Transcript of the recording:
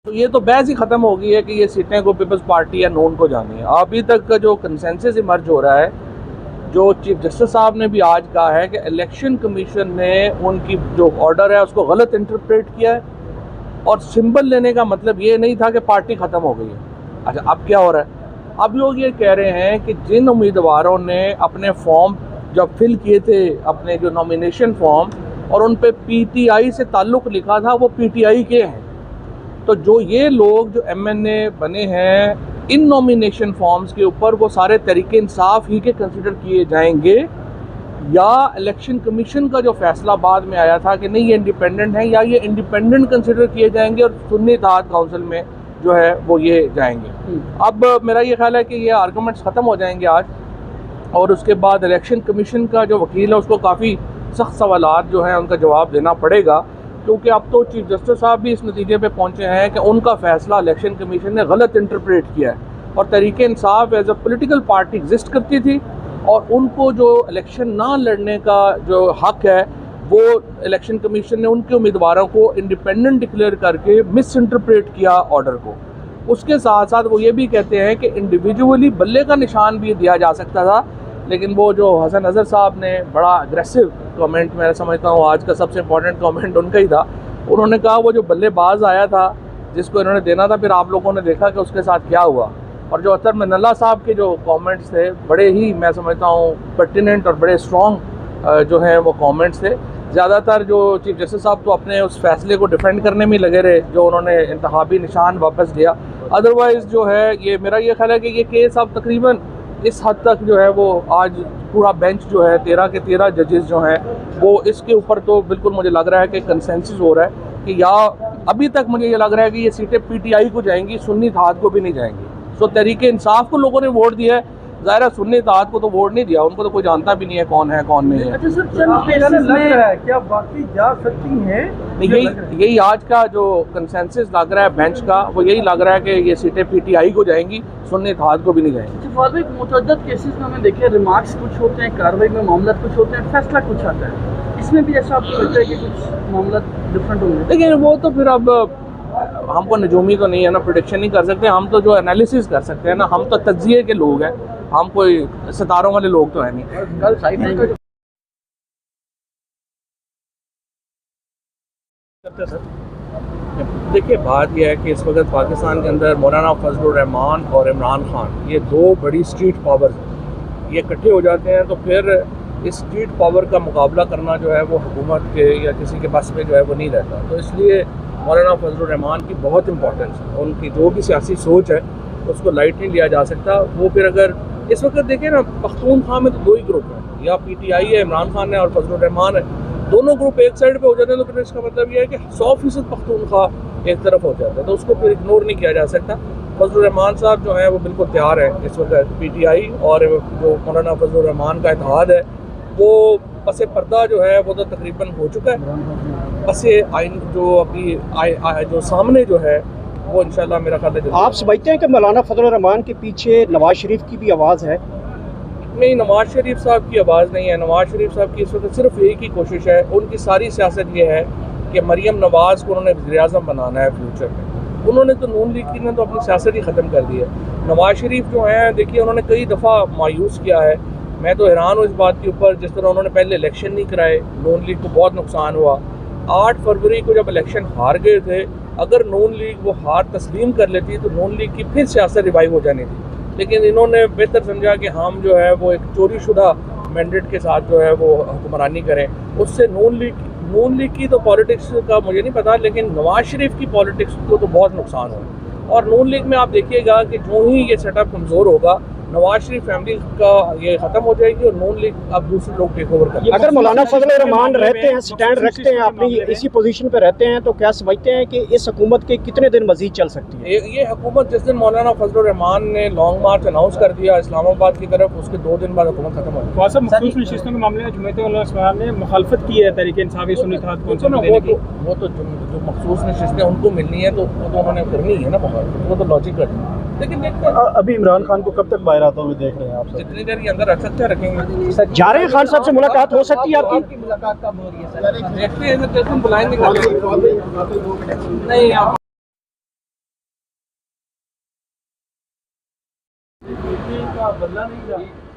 तो ये तो बहस ही ख़त्म हो गई है कि ये सीटें को पीपल्स पार्टी या नून को जानी है। अभी तक का जो कंसेंसस इमर्ज हो रहा है, जो चीफ जस्टिस साहब ने भी आज कहा है कि इलेक्शन कमीशन ने उनकी जो ऑर्डर है उसको गलत इंटरप्रेट किया है और सिंबल लेने का मतलब ये नहीं था कि पार्टी ख़त्म हो गई है। अच्छा, अब क्या हो रहा है? अब लोग ये कह रहे हैं कि जिन उम्मीदवारों ने अपने फॉर्म जब फिल किए थे, अपने जो नॉमिनेशन फॉर्म, और उन पे पीटीआई से ताल्लुक़ लिखा था, वो पीटीआई के हैं। तो जो ये लोग जो एमएनए बने हैं इन नॉमिनेशन फॉर्म्स के ऊपर, वो सारे तरीके इंसाफ ही के कंसिडर किए जाएंगे, या इलेक्शन कमीशन का जो फैसला बाद में आया था कि नहीं ये इंडिपेंडेंट है, या ये इंडिपेंडेंट कंसिडर किए जाएंगे और सुन्नी इत्तेहाद काउंसिल में जो है वो ये जाएंगे। अब मेरा ये ख्याल है कि ये आर्गूमेंट्स ख़त्म हो जाएंगे आज, और उसके बाद इलेक्शन कमीशन का जो वकील है उसको काफ़ी सख्त सवालात जो हैं उनका जवाब देना पड़ेगा, क्योंकि अब तो चीफ जस्टिस साहब भी इस नतीजे पे पहुंचे हैं कि उनका फैसला इलेक्शन कमीशन ने गलत इंटरप्रेट किया है और तरीके इंसाफ as a political party exist करती थी, और उनको जो इलेक्शन ना लड़ने का जो हक है वो इलेक्शन कमीशन ने उनके उम्मीदवारों को इंडिपेंडेंट डिक्लेयर करके मिस इंटरप्रेट किया ऑर्डर को। उसके साथ साथ वो ये भी कहते हैं कि इंडिविजुअली बल्ले का निशान भी दिया जा सकता था, लेकिन वो जो हसन अजहर साहब ने बड़ा अग्रेसिव कमेंट, मैं समझता हूँ आज का सबसे इम्पोर्टेंट कमेंट उनका ही था। उन्होंने कहा वो जो बल्लेबाज आया था जिसको इन्होंने देना था, फिर आप लोगों ने देखा कि उसके साथ क्या हुआ। और जो अतर मिनल्ला साहब के जो कमेंट्स थे, बड़े ही मैं समझता हूँ पर्टिनेंट और बड़े स्ट्रॉन्ग जो हैं वो कमेंट्स थे। ज़्यादातर जो चीफ जस्टिस साहब तो अपने उस फैसले को डिफेंड करने में लगे रहे जो उन्होंने इंतखाबी निशान वापस लिया। अदरवाइज़ जो है ये मेरा ये ख्याल है कि ये केस अब तकरीबन इस हद तक जो है वो आज पूरा बेंच जो है 13 के 13 जजेस जो हैं वो इसके ऊपर तो बिल्कुल मुझे लग रहा है कि कंसेंसस हो रहा है कि या अभी तक मुझे ये लग रहा है कि ये सीटें पीटीआई को जाएंगी, सुन्नी इत्तेहाद को भी नहीं जाएंगी। सो तरीके इंसाफ को लोगों ने वोट दिया है, ज़ाहिर है सुन्नी इत्तेहाद को तो वोट नहीं दिया, उनको तो कोई जानता भी नहीं है कौन है कौन नहीं है। अच्छा सर, चंद केसेस लग रहा है क्या बाकी जा सकती हैं? यही आज का जो कंसेंसस लग रहा है बेंच का, वो यही लग रहा है कि ये सीटें पीटीआई को जाएंगी, सुन्नी इत्तेहाद को भी नहीं जाएंगी। फादर, मुतअद्दिद केसेस में हमें देखिए रिमार्क्स कुछ होते हैं, कार्रवाई में मामला कुछ होते हैं, फैसला कुछ आता है। इसमें भी ऐसा आपको लगता है कि कुछ मामला डिफरेंट होंगे? लेकिन वो तो फिर अब हमको नजूमी तो नहीं है ना, प्रेडिक्शन नहीं कर सकते हम, तो जो एनालिसिस कर सकते हैं ना, हम तो तज्जिए के लोग हैं, हम कोई सितारों वाले लोग तो है नहीं। कल साइड देखिए बात यह है कि इस वक्त पाकिस्तान के अंदर मौलाना फजलुर रहमान और इमरान खान, ये दो बड़ी स्ट्रीट पावर हैं, ये इकट्ठे हो जाते हैं तो फिर इस स्ट्रीट पावर का मुकाबला करना जो है वो हुकूमत के या किसी के बस में जो है वो नहीं रहता। तो इसलिए मौलाना फजलुर रहमान की बहुत इंपॉर्टेंस है, उनकी जो भी सियासी सोच है उसको लाइट नहीं लिया जा सकता। वो फिर अगर इस वक्त देखें ना, पख्तूनख्वा में तो दो ही ग्रुप हैं, या पीटीआई है, इमरान खान है और फजलुर रहमान है, दोनों ग्रुप एक साइड पे हो जाते हैं तो फिर इसका मतलब ये है कि 100% पख्तूनख्वा एक तरफ हो जाता है, तो उसको फिर इग्नोर नहीं किया जा सकता। फजलुर रहमान साहब जो हैं वो बिल्कुल तैयार है इस वक्त, पीटीआई और जो मौलाना फजलुर रहमान का इत्तेहाद है वो पसे पर्दा जो है वो तो तकरीबन हो चुका है। पसे आइन जो अभी जो सामने जो है वो इंशाल्लाह मेरा ख्याल है। आप समझते हैं कि मौलाना फजलुर रहमान के पीछे नवाज शरीफ की भी आवाज़ है? नहीं, नवाज शरीफ साहब की आवाज़ नहीं है। नवाज शरीफ साहब की इस वक्त सिर्फ एक ही कोशिश है, उनकी सारी सियासत ये है कि मरियम नवाज़ को उन्होंने वज़ीर-ए-आज़म बनाना है फ्यूचर में। उन्होंने तो नून लीग की ने तो अपनी सियासत ही ख़त्म कर दी है। नवाज शरीफ जो हैं देखिए उन्होंने कई दफ़ा मायूस किया है, मैं तो हैरान हूँ इस बात के ऊपर, जिस तरह उन्होंने पहले इलेक्शन नहीं कराए, नून लीग को बहुत नुकसान हुआ। 8 फरवरी को जब इलेक्शन हार गए थे, अगर नून लीग वो हार तस्लीम कर लेती तो नून लीग की फिर सियासत रिवाइव हो जानी थी, लेकिन इन्होंने बेहतर समझा कि हम जो है वो एक चोरी शुदा मैंडेट के साथ जो है वो हुक्मरानी करें। उससे नून लीग की तो पॉलिटिक्स का मुझे नहीं पता, लेकिन नवाज शरीफ की पॉलिटिक्स को तो बहुत नुकसान हुआ। और नून लीग में आप देखिएगा कि जो ही ये सेटअप कमज़ोर होगा, नवाज शरीफ फैमिली का ये ख़त्म हो जाएगी और नून लीग अब दूसरे लोग टेक ओवर करेंगे। अगर मौलाना फजलुर रहमान रहते हैं, स्टैंड रखते हैं, अपनी इसी पोजीशन पे रहते हैं, तो क्या समझते हैं कि इस हुकूमत के कितने दिन मजीद चल सकती है? ये हुकूमत जिस दिन मौलाना फजलुर रहमान ने लॉन्ग मार्च अनाउंस कर दिया इस्लामाबाद की तरफ, उसके 2 दिन बाद हुकूमत खत्म हो गई। मखसूस नशिस्तों के मामले में जुम्मत उलमा ने मुखालफत की है तहरीक इंसाफ सुन्नी इत्तेहाद को देने की। वो तो जो मखसूस नशिस्तें उनको मिलनी है तो उन्होंने करनी है ना, वो तो लॉजिक है। लेकिन अभी इमरान खान को कब तक बाहर आता हुए देख रहे हैं आप? जितनी देर ये अंदर रख सकते हैं रखेंगे। जा रहे हैं खान साहब से मुलाकात हो सकती है आपकी? मुलाकात कब हो रही है सर? देखते हैं, बुलाएंगे नहीं। नीति का बदला नहीं था।